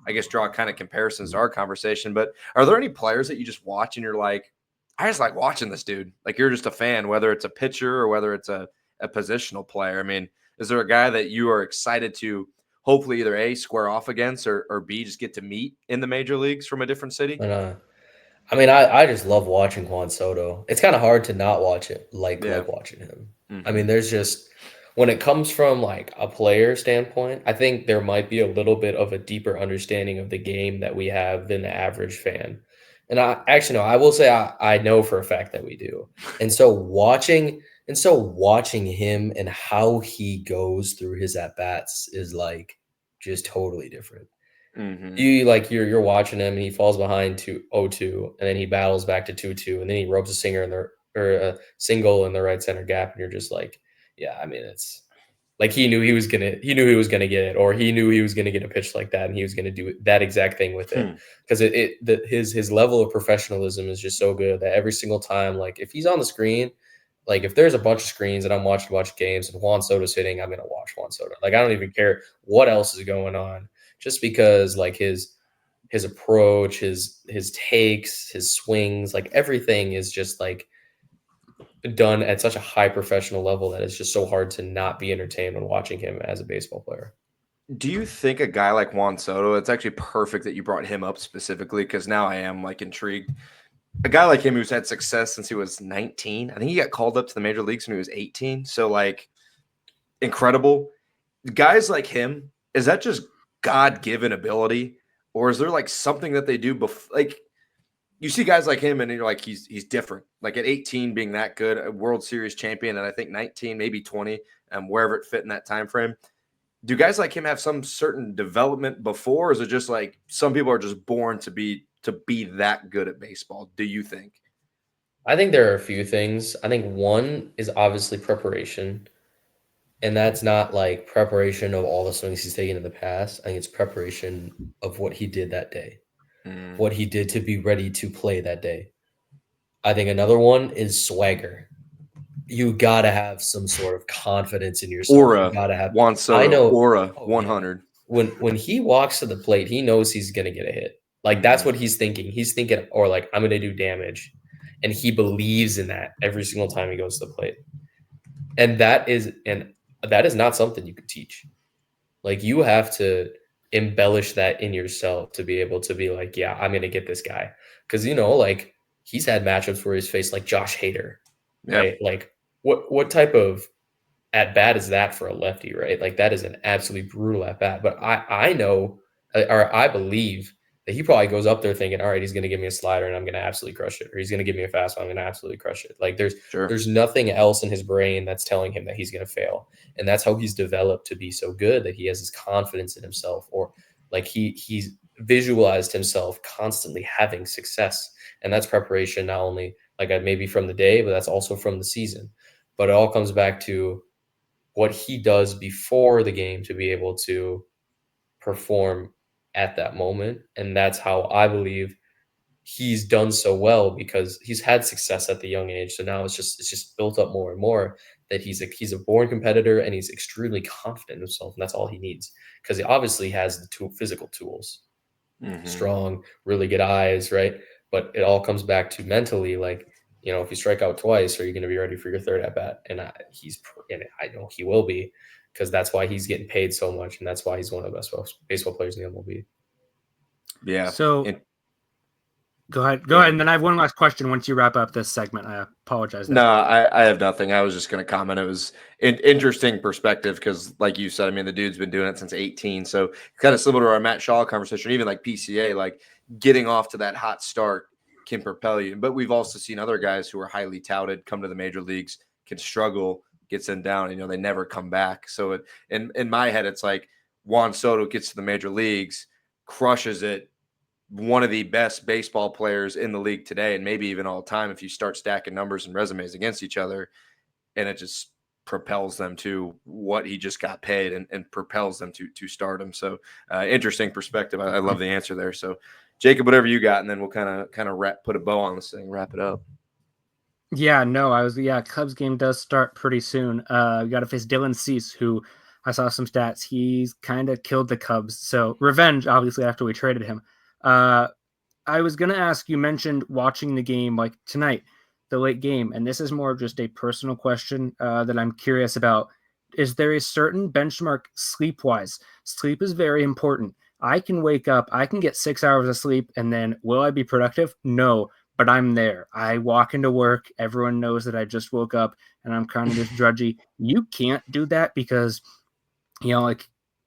I guess, draw kind of comparisons to our conversation. But are there any players that you just watch and you're like, I just like watching this dude? Like you're just a fan, whether it's a pitcher or whether it's a positional player. Is there a guy that you are excited to hopefully either A, square off against or B, just get to meet in the major leagues from a different city? I just love watching Juan Soto. It's kind of hard to not watch it, like watching him. Mm-hmm. There's just, when it comes from like a player standpoint, I think there might be a little bit of a deeper understanding of the game that we have than the average fan. And I will say I know for a fact that we do. And so watching him and how he goes through his at-bats is like just totally different. Mm-hmm. You're watching him and he falls behind 0-2 and then he battles back to 2-2 and then he ropes a single in the right center gap and you're just like, it's like he knew he was gonna get it, or he knew he was gonna get a pitch like that and he was gonna do that exact thing with it, because his level of professionalism is just so good that every single time, like if he's on the screen, like if there's a bunch of screens and I'm watching a bunch of games and Juan Soto's hitting, I'm gonna watch Juan Soto. Like I don't even care what else is going on, just because like his approach, his takes, his swings, like everything is just like done at such a high professional level that it's just so hard to not be entertained when watching him as a baseball player. Do you think a guy like Juan Soto, it's actually perfect that you brought him up specifically, because now I am like intrigued. A guy like him who's had success since he was 19, I think he got called up to the major leagues when he was 18. So like incredible. Guys like him, is that just God-given ability, or is there like something that they do before? Like you see guys like him and you're like, he's different. Like at 18 being that good, a World Series champion, and I think 19, maybe 20, wherever it fit in that time frame. Do guys like him have some certain development before, or is it just like some people are just born to be that good at baseball, do you think? I think there are a few things. I think one is obviously preparation. And that's not like preparation of all the swings he's taken in the past. I think it's preparation of what he did that day, what he did to be ready to play that day. I think another one is swagger. You got to have some sort of confidence in yourself. Aura. You got to have Aura 100. When he walks to the plate, he knows he's going to get a hit. Like that's what he's thinking. He's thinking, or like, I'm going to do damage. And he believes in that every single time he goes to the plate. And that is not something you can teach. Like you have to embellish that in yourself to be able to be like, yeah, I'm going to get this guy. Because, like he's had matchups where he's faced like Josh Hader, right? Like what type of at bat is that for a lefty, right? Like that is an absolutely brutal at bat. But I know, or I believe that he probably goes up there thinking, all right, he's going to give me a slider and I'm going to absolutely crush it. Or he's going to give me a fastball, I'm going to absolutely crush it. Like there's nothing else in his brain that's telling him that he's going to fail. And that's how he's developed to be so good, that he has his confidence in himself, or like he's visualized himself constantly having success. And that's preparation, not only like maybe from the day, but that's also from the season. But it all comes back to what he does before the game to be able to perform at that moment. And that's how I believe he's done so well, because he's had success at the young age. So now it's just built up more and more that he's a born competitor, and he's extremely confident in himself. And that's all he needs, because he obviously has the physical tools, strong, really good eyes, right? But it all comes back to mentally, like, if you strike out twice, are you going to be ready for your third at bat? And I know he will be, because that's why he's getting paid so much, and that's why he's one of the best baseball players in the MLB. Yeah. So go ahead, and then I have one last question once you wrap up this segment. I apologize. No, I have nothing. I was just going to comment. It was an interesting perspective because, like you said, I mean, the dude's been doing it since 18. So kind of similar to our Matt Shaw conversation, even like PCA, like getting off to that hot start can propel you. But we've also seen other guys who are highly touted come to the major leagues, can struggle, get sent down, and they never come back. So in my head, it's like Juan Soto gets to the major leagues, crushes it, one of the best baseball players in the league today, and maybe even all time if you start stacking numbers and resumes against each other, and it just propels them to what he just got paid and propels them to stardom. So interesting perspective. I love the answer there. So Jacob, whatever you got, and then we'll kind of put a bow on this thing, wrap it up. Yeah, no, Cubs game does start pretty soon. We got to face Dylan Cease, who I saw some stats. He's kind of killed the Cubs. So revenge, obviously, after we traded him. I was going to ask, you mentioned watching the game like tonight, the late game, and this is more of just a personal question that I'm curious about. Is there a certain benchmark sleep-wise? Sleep is very important. I can wake up, I can get 6 hours of sleep, and then will I be productive? No, but I'm there. I walk into work. Everyone knows that I just woke up, and I'm kind of just drudgy. You can't do that because,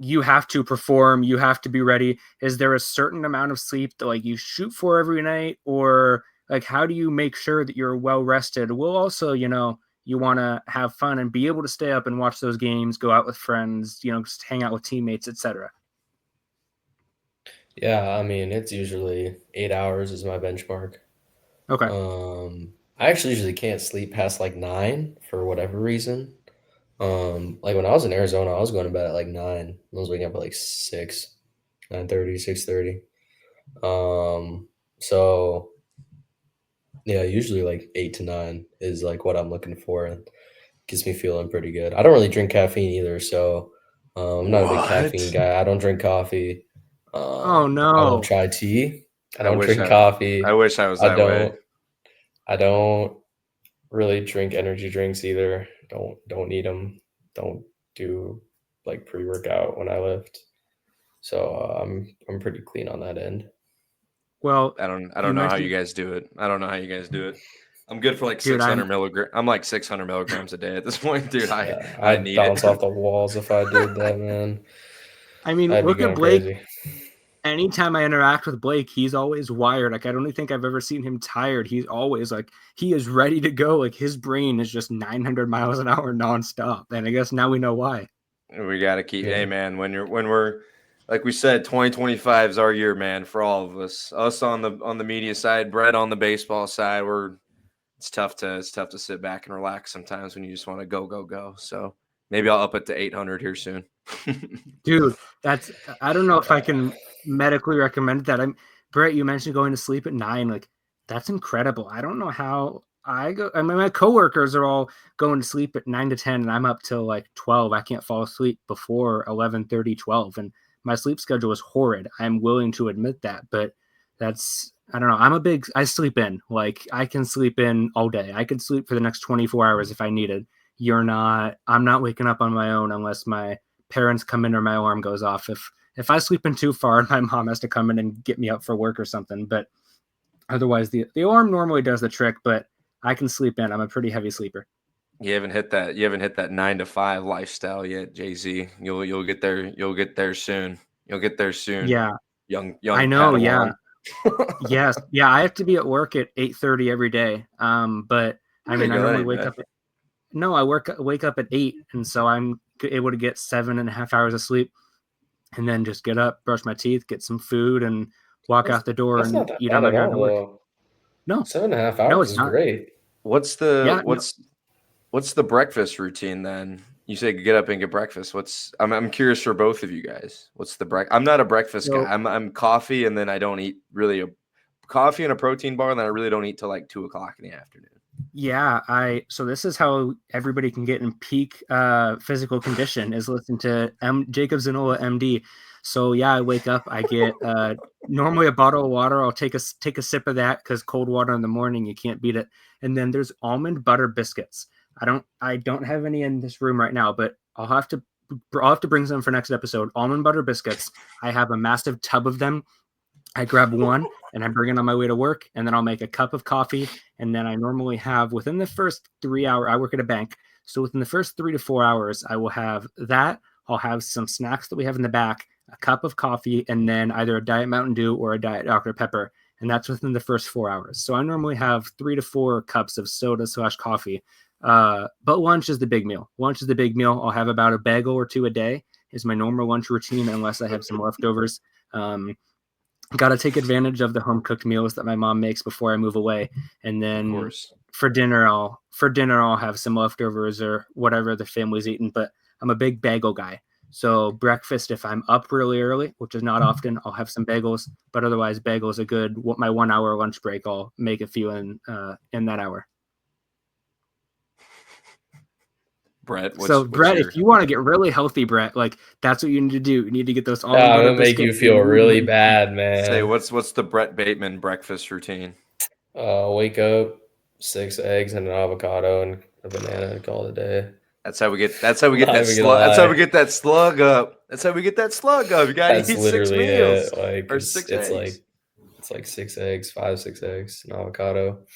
you have to perform, you have to be ready. Is there a certain amount of sleep that like you shoot for every night, or like how do you make sure that you're well rested? Well, also, you want to have fun and be able to stay up and watch those games, go out with friends, just hang out with teammates, etc. Yeah, I mean, it's usually 8 hours is my benchmark. Okay. I actually usually can't sleep past like 9 for whatever reason. Like when I was in Arizona, I was going to bed at like 9. I was waking up at like 6, 9:30, 6:30. So yeah, usually like 8 to 9 is like what I'm looking for, and gets me feeling pretty good. I don't really drink caffeine either, so I'm not a big caffeine guy. I don't drink coffee. Oh no. I love chai tea. I don't drink coffee. I wish I was that way. I don't really drink energy drinks either. Don't need them. Don't do like pre-workout when I lift. So I'm pretty clean on that end. Well, I don't know how you guys do it. I don't know how you guys do it. I'm good for like 600 milligrams. I'm like 600 milligrams a day at this point, dude. I need bounce it. off the walls if I did that, man. I mean, look at Blake. Crazy. Anytime I interact with Blake, he's always wired. Like, I don't think I've ever seen him tired. He's always like, he is ready to go. Like, his brain is just 900 miles an hour nonstop. And I guess now we know why. We got to keep, hey man, when we're, like we said, 2025 is our year, man, for all of us. Us on the media side, Brett on the baseball side. It's tough to sit back and relax sometimes when you just want to go. So maybe I'll up it to 800 here soon. Dude, I don't know if I can medically recommend that. Brett, you mentioned going to sleep at 9. Like, that's incredible. I don't know how I go. I mean, my coworkers are all going to sleep at 9 to 10, and I'm up till like 12. I can't fall asleep before 11:30, 12, and my sleep schedule is horrid. I'm willing to admit that, but That's, I don't know. I sleep in. Like, I can sleep in all day. I could sleep for the next 24 hours if I needed. I'm not waking up on my own unless my parents come in or my alarm goes off. If I sleep in too far, my mom has to come in and get me up for work or something. But otherwise, the alarm normally does the trick, but I can sleep in. I'm a pretty heavy sleeper. You haven't hit that 9 to 5 lifestyle yet, Jay-Z. You'll get there. You'll get there soon. You'll get there soon. Yeah, Young I know. Padawan. Yeah. Yes. Yeah. I have to be at work at 8:30 every day. But I There mean, you I go, that normally ain't wake bad. up. No, I wake up at 8, and so I'm able to get 7.5 hours of sleep, and then just get up, brush my teeth, get some food, and walk That's out the door that's and not that eat on bad my at drive to all, work. though. No, 7.5 no, hours it's is not. great. What's the Yeah, no, what's the breakfast routine then? You say get up and get breakfast. I'm curious for both of you guys. What's the I'm not a breakfast guy. so I'm coffee, and then I don't eat really a coffee and a protein bar, and then I really don't eat till like 2 o'clock in the afternoon. yeah, so this is how everybody can get in peak physical condition is listen to Jacob Zanola MD. So yeah, I wake up, I get normally a bottle of water. I'll take a sip of that because cold water in the morning, you can't beat it. And then there's almond butter biscuits. I don't have any in this room right now, but I'll have to bring some for next episode. Almond butter biscuits. I have a massive tub of them. I grab one and I bring it on my way to work, and then I'll make a cup of coffee. And then I normally have within the first 3 hours, I work at a bank. So within the first 3 to 4 hours, I will have that. I'll have some snacks that we have in the back, a cup of coffee, and then either a Diet Mountain Dew or a Diet Dr. Pepper. And that's within the first 4 hours. So I normally have 3 to 4 cups of soda/coffee. But lunch is the big meal. Lunch is the big meal. I'll have about a bagel or two a day is my normal lunch routine, unless I have some leftovers. Got to take advantage of the home cooked meals that my mom makes before I move away. And Of then course. for dinner I'll have some leftovers or whatever the family's eating, but I'm a big bagel guy. So breakfast, if I'm up really early, which is not often, I'll have some bagels, but otherwise bagels are good. My 1 hour lunch break, I'll make a few in that hour. Brett, So Brett, if you want to get really healthy, Brett, like that's what you need to do. You need to get those almond butter It'll make you biscuits. feel really bad, say man. what's the Brett Bateman breakfast routine? Wake up, 6 eggs and an avocado and a banana and call it a day. That's how we get Not that even gonna slug. That's how we lie. get that slug up. That's how we get that slug up. You gotta That's eat 6 literally meals it. Like or it's 6 it's eggs. like 6 eggs, 6 eggs, an avocado,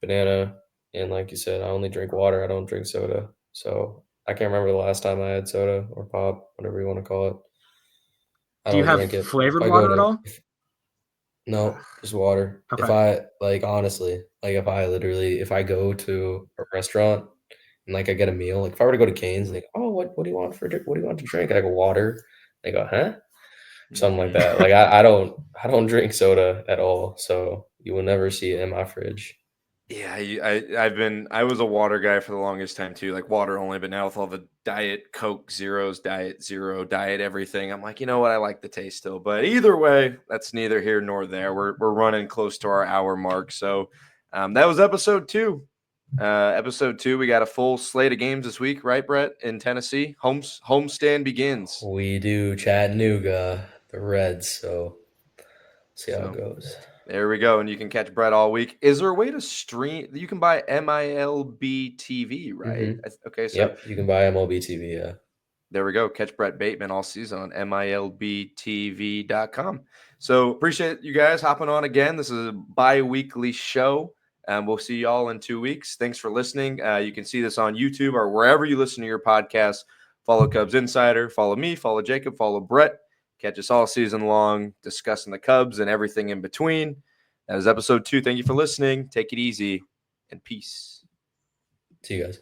banana, and like you said, I only drink water. I don't drink soda. So I can't remember the last time I had soda or pop, whatever you want to call it. I Do you don't have drink it. flavored If I go water at to all? No, just water. If Okay. I like honestly, like if I go to a restaurant and like I get a meal, like if I were to go to Cane's, like, oh, what do you want what do you want to drink? I go water. They go, huh? Something like that. Like I don't drink soda at all, so you will never see it in my fridge. Yeah, I was a water guy for the longest time too, like water only. But now with all the Diet Coke Zeros, Diet Zero, Diet everything, I'm like, you know what? I like the taste still. But either way, that's neither here nor there. We're running close to our hour mark, so that was episode 2. Episode 2, we got a full slate of games this week, right, Brett? In Tennessee, homestand begins. We do Chattanooga, the Reds, so see how it So goes. there we go, and you can catch Brett all week. Is there a way to stream? You can buy MILB TV, right? Okay, so Yep, you can buy MLB TV, yeah. there we go. Catch Brett Bateman all season on MILBTV.com. So appreciate you guys hopping on again. This is a bi-weekly show. We'll see you all in 2 weeks. Thanks for listening. You can see this on YouTube or wherever you listen to your podcast. Follow Cubs Insider. Follow me. Follow Jacob. Follow Brett. Catch us all season long discussing the Cubs and everything in between. That was episode 2. Thank you for listening. Take it easy and peace. See you guys.